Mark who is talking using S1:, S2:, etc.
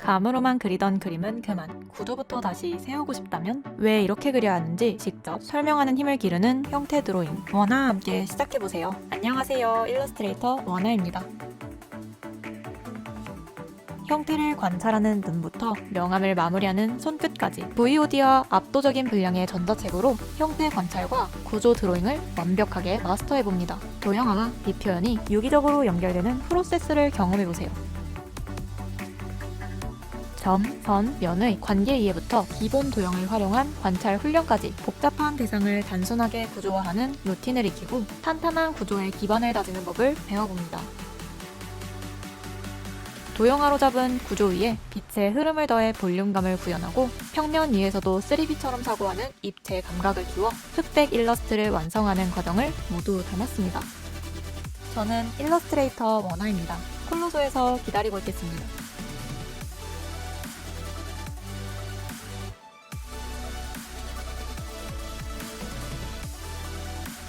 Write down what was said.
S1: 감으로만 그리던 그림은 그만. 구도부터 다시 세우고 싶다면 왜 이렇게 그려야 하는지 직접 설명하는 힘을 기르는 형태 드로잉. 원하 함께 시작해보세요. 안녕하세요. 일러스트레이터 원하입니다. 형태를 관찰하는 눈부터 명암을 마무리하는 손끝까지 VOD와 압도적인 분량의 전자책으로 형태 관찰과 구조 드로잉을 완벽하게 마스터해봅니다. 도형화와 비표현이 유기적으로 연결되는 프로세스를 경험해보세요. 점, 선, 면의 관계 이해부터 기본 도형을 활용한 관찰 훈련까지 복잡한 대상을 단순하게 구조화하는 루틴을 익히고 탄탄한 구조의 기반을 다지는 법을 배워봅니다. 도형화로 잡은 구조 위에 빛의 흐름을 더해 볼륨감을 구현하고 평면 위에서도 3D처럼 사고하는 입체 감각을 키워 흑백 일러스트를 완성하는 과정을 모두 담았습니다. 저는 일러스트레이터 원하입니다. 콜로소에서 기다리고 있겠습니다.